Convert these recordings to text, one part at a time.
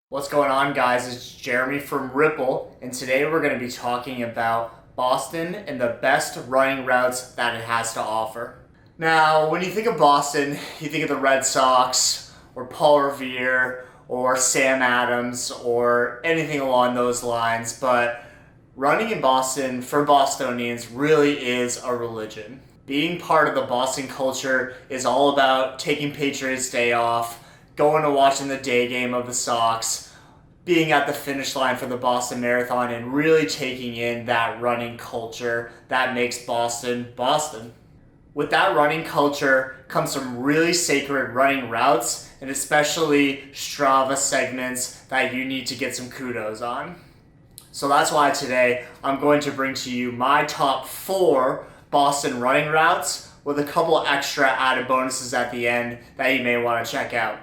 What's going on, guys? It's Jeremy from Ripple, and today we're going to be talking about Boston and the best running routes that it has to offer. Now, when you think of Boston, you think of the Red Sox, or Paul Revere, or Sam Adams, or anything along those lines, but running in Boston for Bostonians really is a religion. Being part of the Boston culture is all about taking Patriots Day off, going to watching the day game of the Sox, being at the finish line for the Boston Marathon, and really taking in that running culture that makes Boston, Boston. With that running culture comes some really sacred running routes, and especially Strava segments that you need to get some kudos on. So that's why today I'm going to bring to you my top 4 Boston running routes with a couple extra added bonuses at the end that you may want to check out.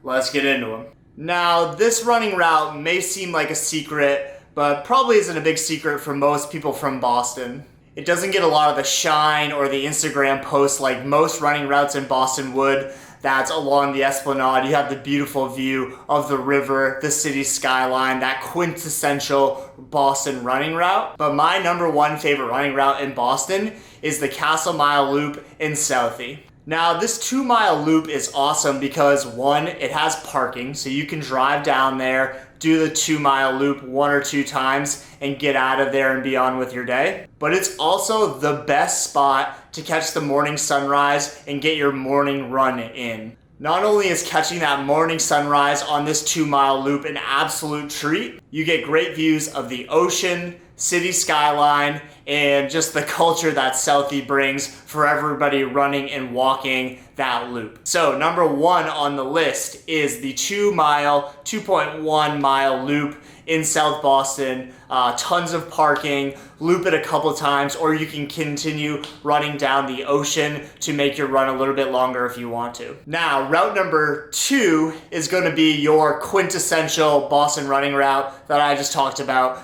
Let's get into them. Now, this running route may seem like a secret, but probably isn't a big secret for most people from Boston. It doesn't get a lot of the shine or the Instagram posts like most running routes in Boston would. That's along the Esplanade. You have the beautiful view of the river, the city skyline, that quintessential Boston running route. But my number 1 favorite running route in Boston is the Castle Mile Loop in Southie. Now, this 2-mile loop is awesome because 1, it has parking, so you can drive down there, do the 2-mile loop 1 or 2 times, and get out of there and be on with your day. But it's also the best spot to catch the morning sunrise and get your morning run in. Not only is catching that morning sunrise on this 2-mile loop an absolute treat, you get great views of the ocean, city skyline, and just the culture that Southie brings for everybody running and walking that loop. So number 1 on the list is the 2.1 mile loop in South Boston. Tons of parking, loop it a couple times, or you can continue running down the ocean to make your run a little bit longer if you want to. Now, route number 2 is going to be your quintessential Boston running route that I just talked about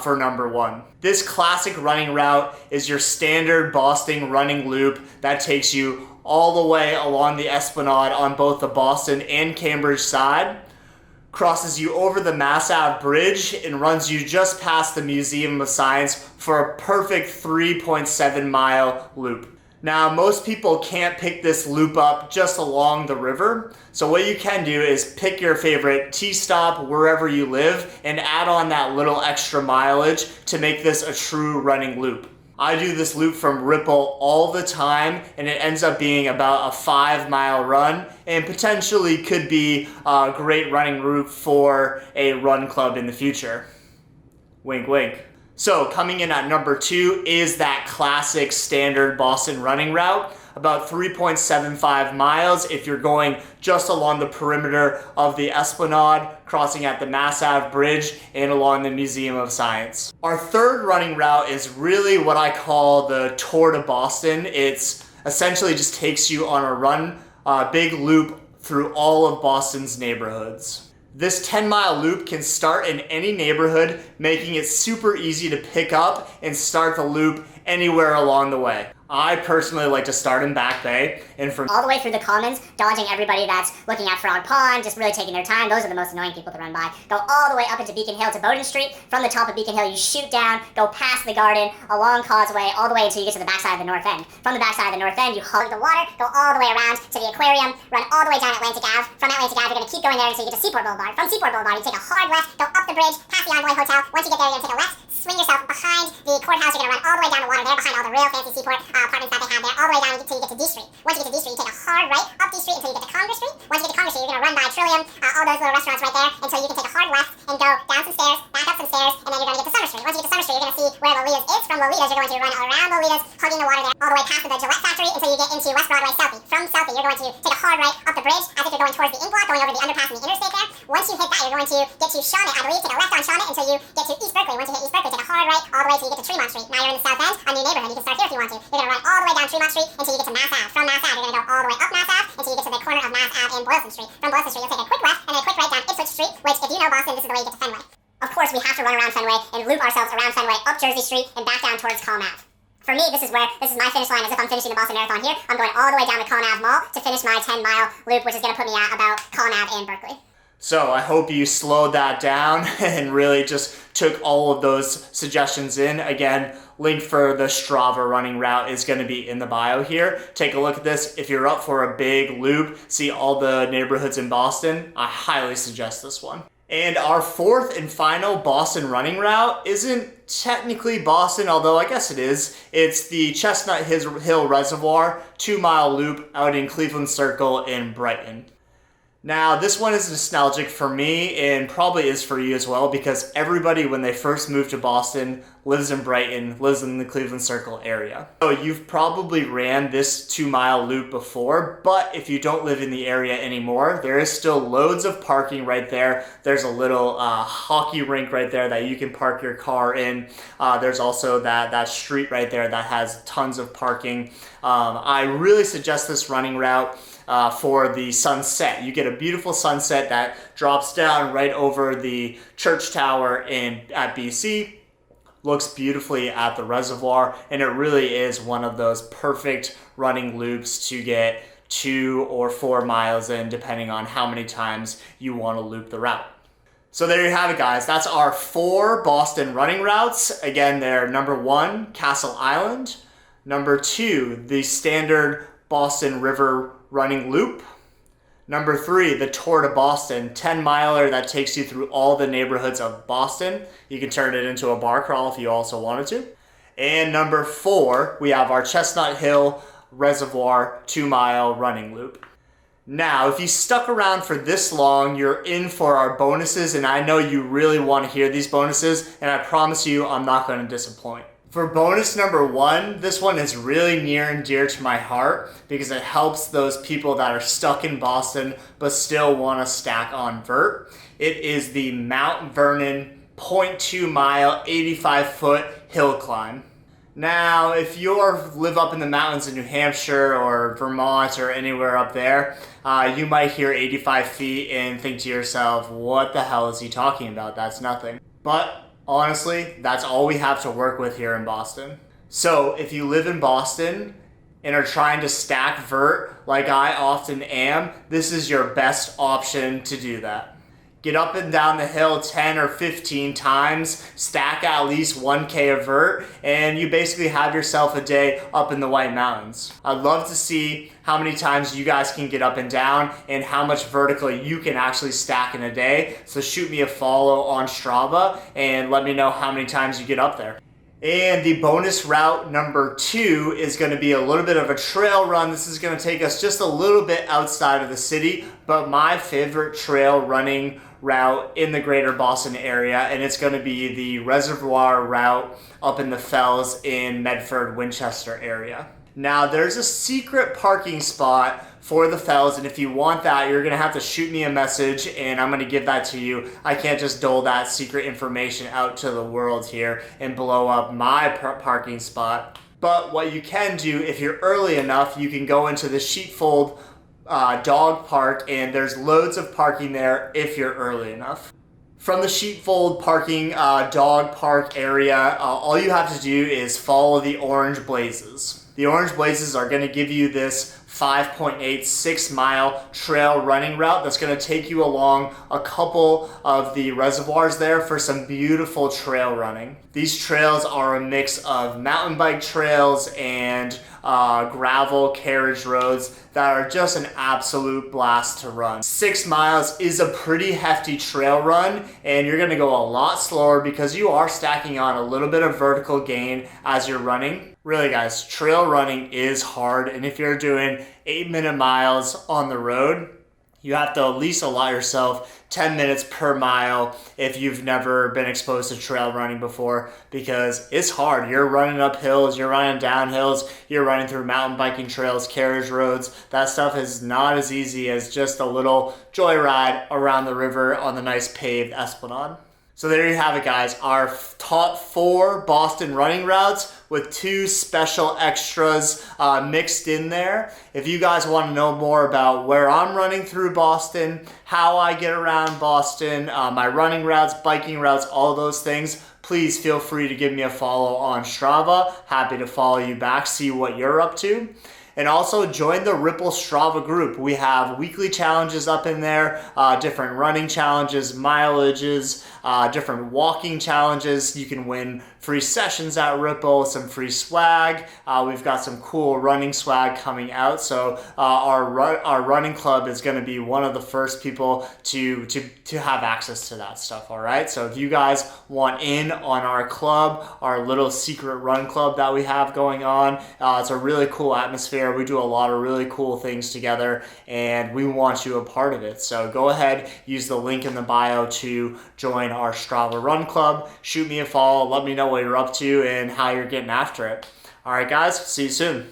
for number 1. This classic running route is your standard Boston running loop that takes you all the way along the Esplanade on both the Boston and Cambridge side, crosses you over the Mass Ave Bridge, and runs you just past the Museum of Science for a perfect 3.7 mile loop. Now, most people can't pick this loop up just along the river, so what you can do is pick your favorite T-stop wherever you live and add on that little extra mileage to make this a true running loop. I do this loop from Ripple all the time, and it ends up being about a 5-mile run and potentially could be a great running route for a run club in the future. Wink, wink. So coming in at number 2 is that classic standard Boston running route, about 3.75 miles if you're going just along the perimeter of the Esplanade, crossing at the Mass Ave Bridge and along the Museum of Science. Our third running route is really what I call the Tour de Boston. It's essentially just takes you on a run, big loop through all of Boston's neighborhoods. This 10-mile loop can start in any neighborhood, making it super easy to pick up and start the loop anywhere along the way. I personally like to start in Back Bay and from all the way through the Commons, dodging everybody that's looking at Frog Pond, just really taking their time. Those are the most annoying people to run by. Go all the way up into Beacon Hill to Bowden Street. From the top of Beacon Hill, you shoot down, go past the garden, along Causeway, all the way until you get to the backside of the North End. From the backside of the North End, you hug the water, go all the way around to the aquarium, run all the way down Atlantic Ave. From Atlantic Ave, you're going to keep going there until you get to Seaport Boulevard. From Seaport Boulevard, you take a hard left, go up the bridge, past the Envoy Hotel. Once you get there, you're going to take a left, swing yourself behind the courthouse. You're going to run all the way down the water there, behind all the real fancy Seaport apartments that they have there, all the way down until you get to D Street. Once you get to D Street, you take a hard right up D Street until you get to Congress Street. Once you get to Congress Street, you're going to run by Trillium, all those little restaurants right there, until you can take a hard left and go down some stairs, back up some stairs, and then you're going to get to Summer Street. Once you get to Summer Street, you're going to see where Lolita's is. From Lolita's, you're going to run around Lolita's, hugging the water there, all the way past the Gillette factory until you get into West Broadway, Southie. From Southie, you're going to take a hard right up the bridge as if you're going towards the Ink Block, going over the underpass and the interstate there. Once you hit that, you're going to get to Shawmut, I believe. Take a left on Shawmut until you get to East Berkeley. Once you hit East Berkeley, take a hard right all the way until you get to Tremont Street. Now you're in the South End, a new neighborhood. You can start here if you want to. You're going to run all the way down Tremont Street until you get to Mass Ave. From Mass Ave, you're going to go all the way up Mass Ave until you get to the corner of Mass Ave and Boylston Street. From Boylston Street, you'll take a quick left and then a quick right down Ipswich Street, which, if you know Boston, this is the way you get to Fenway. Of course, we have to run around Fenway and loop ourselves around Fenway, up Jersey Street, and back down towards Calm Ave. For me this is my finish line as if I'm finishing the Boston Marathon here. I'm going all the way down to Collin Ave Mall to finish my 10-mile loop, which is going to put me at about Collin Ave and Berkeley. So I hope you slowed that down and really just took all of those suggestions in. Again, link for the Strava running route is going to be in the bio here. Take a look at this. If you're up for a big loop, see all the neighborhoods in Boston, I highly suggest this one. And our fourth and final Boston running route isn't technically Boston, although I guess it is. It's the Chestnut Hill Reservoir 2-mile loop out in Cleveland Circle in Brighton. Now, this one is nostalgic for me and probably is for you as well, because everybody, when they first moved to Boston, lives in Brighton, lives in the Cleveland Circle area. So you've probably ran this 2-mile loop before, but if you don't live in the area anymore, there is still loads of parking right there. There's a little hockey rink right there that you can park your car in. There's also that street right there that has tons of parking. I really suggest this running route for the sunset. You get a beautiful sunset that drops down right over the church tower at BC. Looks beautifully at the reservoir, and it really is one of those perfect running loops to get 2 or 4 miles in, depending on how many times you want to loop the route. So there you have it, guys. That's our 4 Boston running routes. Again, they're number 1, Castle Island. Number 2, the standard Boston River running loop. Number 3, the Tour de Boston, 10-miler that takes you through all the neighborhoods of Boston. You can turn it into a bar crawl if you also wanted to. And number 4, we have our Chestnut Hill Reservoir 2-mile running loop. Now, if you stuck around for this long, you're in for our bonuses, and I know you really want to hear these bonuses, and I promise you I'm not going to disappoint. For bonus number 1, this one is really near and dear to my heart because it helps those people that are stuck in Boston but still want to stack on vert. It is the Mount Vernon 0.2 mile, 85-foot hill climb. Now, if you live up in the mountains in New Hampshire or Vermont or anywhere up there, you might hear 85 feet and think to yourself, what the hell is he talking about? That's nothing. But honestly, that's all we have to work with here in Boston. So if you live in Boston and are trying to stack vert like I often am, this is your best option to do that. Get up and down the hill 10 or 15 times, stack at least 1K of vert, and you basically have yourself a day up in the White Mountains. I'd love to see how many times you guys can get up and down and how much vertical you can actually stack in a day. So shoot me a follow on Strava and let me know how many times you get up there. And the bonus route number 2 is going to be a little bit of a trail run. This is going to take us just a little bit outside of the city, but my favorite trail running route in the greater Boston area, and it's going to be the Reservoir route up in the Fells in Medford, Winchester area. Now, there's a secret parking spot for the Fells, and if you want that, you're going to have to shoot me a message, and I'm going to give that to you. I can't just dole that secret information out to the world here and blow up my parking spot. But what you can do, if you're early enough, you can go into the Sheepfold dog park, and there's loads of parking there if you're early enough. From the Sheepfold parking dog park area, all you have to do is follow the orange blazes. The orange blazes are going to give you this 5.86 mile trail running route that's going to take you along a couple of the reservoirs there for some beautiful trail running. These trails are a mix of mountain bike trails and gravel carriage roads that are just an absolute blast to run. 6 miles is a pretty hefty trail run, and you're going to go a lot slower because you are stacking on a little bit of vertical gain as you're running. Really, guys, trail running is hard, and if you're doing 8-minute miles on the road, you have to at least allow yourself 10 minutes per mile if you've never been exposed to trail running before, because it's hard. You're running up hills, you're running down hills, you're running through mountain biking trails, carriage roads. That stuff is not as easy as just a little joyride around the river on the nice paved Esplanade. So there you have it, guys. Our top 4 Boston running routes with 2 special extras mixed in there. If you guys want to know more about where I'm running through Boston, how I get around Boston, my running routes, biking routes, all those things, please feel free to give me a follow on Strava. Happy to follow you back, see what you're up to. And also join the Ripple Strava group. We have weekly challenges up in there, different running challenges, mileages, different walking challenges. You can win free sessions at Ripple, some free swag. We've got some cool running swag coming out. So our running club is going to be one of the first people to have access to that stuff. All right. So if you guys want in on our club, our little secret run club that we have going on, it's a really cool atmosphere. We do a lot of really cool things together, and we want you a part of it. So go ahead, use the link in the bio to join our Strava Run Club. Shoot me a follow, let me know what you're up to and how you're getting after it. All right, guys, see you soon.